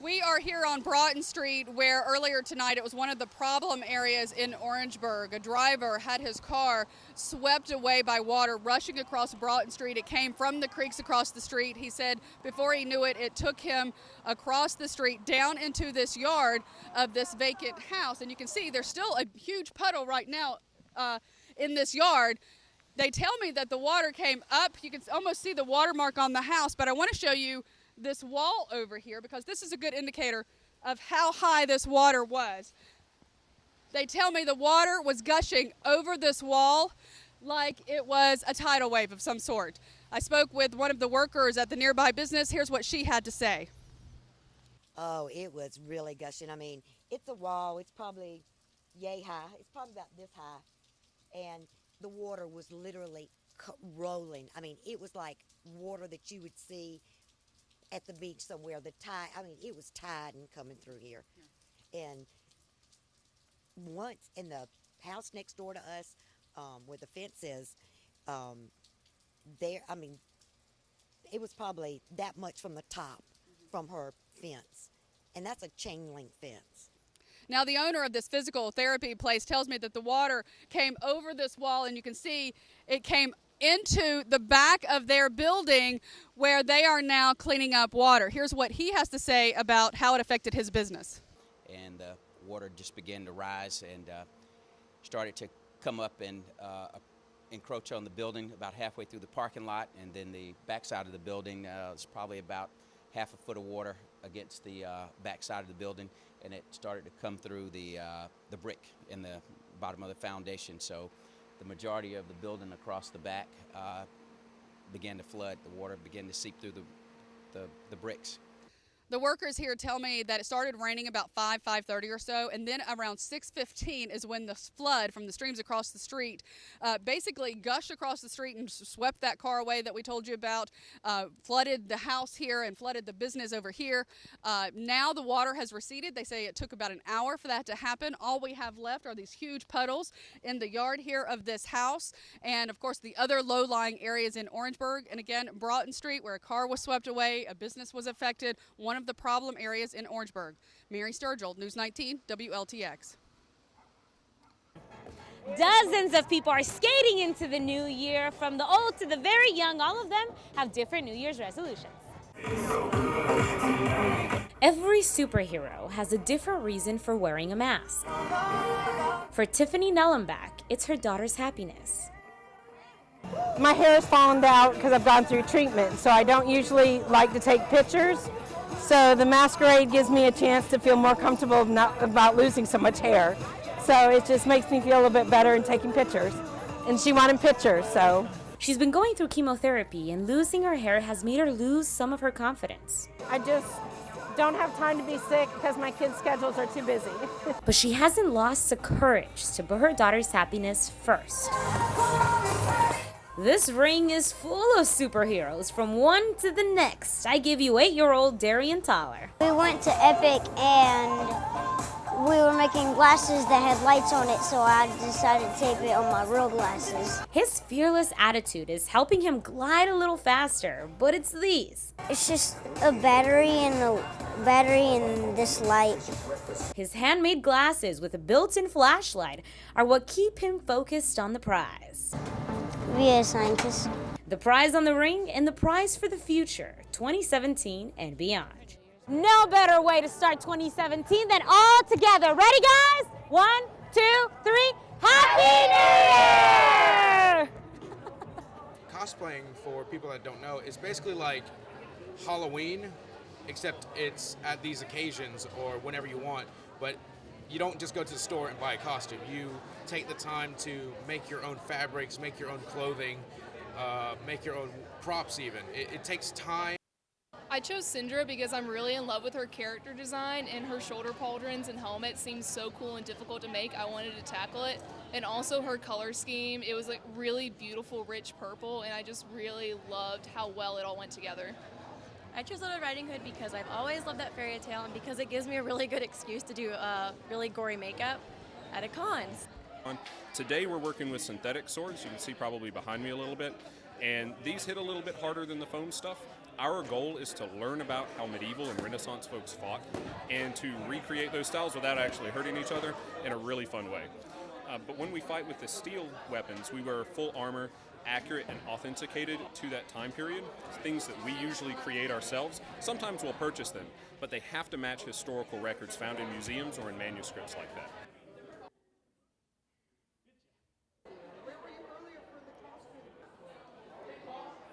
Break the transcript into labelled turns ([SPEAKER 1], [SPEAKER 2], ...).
[SPEAKER 1] We are here on Broughton Street, where earlier tonight it was one of the problem areas in Orangeburg. A driver had his car swept away by water rushing across Broughton Street. It came from the creeks across the street. He said before he knew it, it took him across the street down into this yard of this vacant house. And you can see there's still a huge puddle right now in this yard. They tell me that the water came up. You can almost see the watermark on the house, but I want to show you this wall over here because this is a good indicator of how high this water was. They tell me the water was gushing over this wall like it was a tidal wave of some sort. I spoke with one of the workers at the nearby business. Here's what she had to say.
[SPEAKER 2] Oh, it was really gushing. I mean, it's a wall. It's probably yay high. It's probably about this high. And the water was literally rolling. I mean, it was like water that you would see at the beach somewhere. The tide, I mean, it was tide and coming through here. Yeah. And once in the house next door to us, where the fence is, there, I mean, it was probably that much from the top from her fence. And that's a chain link fence.
[SPEAKER 1] Now, the owner of this physical therapy place tells me that the water came over this wall, and you can see it came into the back of their building where they are now cleaning up water. Here's what he has to say about how it affected his business.
[SPEAKER 3] And the water just began to rise and started to come up and encroach on the building about halfway through the parking lot, and then the backside of the building is probably about half a foot of water against the backside of the building, and it started to come through the brick in the bottom of the foundation. So the majority of the building across the back began to flood. The water began to seep through the bricks.
[SPEAKER 1] The workers here tell me that it started raining about 5:30 or so, and then around 6:15 is when the flood from the streams across the street basically gushed across the street and swept that car away that we told you about, flooded the house here and flooded the business over here. Now the water has receded. They say it took about an hour for that to happen. All we have left are these huge puddles in the yard here of this house, and of course the other low-lying areas in Orangeburg. And again, Broughton Street, where a car was swept away, a business was affected, one of the problem areas in Orangeburg. Mary Sturgill, News 19, WLTX.
[SPEAKER 4] Dozens of people are skating into the new year, from the old to the very young. All of them have different New Year's resolutions. Every superhero has a different reason for wearing a mask. For Tiffany Nellenbach, it's her daughter's happiness.
[SPEAKER 5] My hair is falling out because I've gone through treatment, so I don't usually like to take pictures. So the masquerade gives me a chance to feel more comfortable about losing so much hair. So it just makes me feel a little bit better in taking pictures. And she wanted pictures, so.
[SPEAKER 4] She's been going through chemotherapy, and losing her hair has made her lose some of her confidence.
[SPEAKER 5] I just don't have time to be sick because my kids' schedules are too busy.
[SPEAKER 4] But she hasn't lost the courage to put her daughter's happiness first. This ring is full of superheroes, from one to the next. I give you 8-year-old Darian Toller.
[SPEAKER 6] We went to Epic and we were making glasses that had lights on it, so I decided to tape it on my real glasses.
[SPEAKER 4] His fearless attitude is helping him glide a little faster, but it's these.
[SPEAKER 6] It's just a battery and this light.
[SPEAKER 4] His handmade glasses with a built-in flashlight are what keep him focused on the prize.
[SPEAKER 6] Be a scientist.
[SPEAKER 4] The prize on the ring and the prize for the future, 2017 and beyond. No better way to start 2017 than all together. Ready, guys? 1, 2, 3. Happy New Year!
[SPEAKER 7] Cosplaying, for people that don't know, is basically like Halloween, except it's at these occasions or whenever you want. But you don't just go to the store and buy a costume. You take the time to make your own fabrics, make your own clothing, make your own props even. It takes time.
[SPEAKER 8] I chose Syndra because I'm really in love with her character design, and her shoulder pauldrons and helmet seems so cool and difficult to make. I wanted to tackle it. And also her color scheme. It was like really beautiful, rich purple, and I just really loved how well it all went together.
[SPEAKER 9] I chose Little Riding Hood because I've always loved that fairy tale, and because it gives me a really good excuse to do really gory makeup at a con.
[SPEAKER 10] Today we're working with synthetic swords. You can see probably behind me a little bit, and these hit a little bit harder than the foam stuff. Our goal is to learn about how medieval and Renaissance folks fought and to recreate those styles without actually hurting each other in a really fun way. But when we fight with the steel weapons, we wear full armor, accurate and authenticated to that time period, things that we usually create ourselves. Sometimes we'll purchase them, but they have to match historical records found in museums or in manuscripts like that.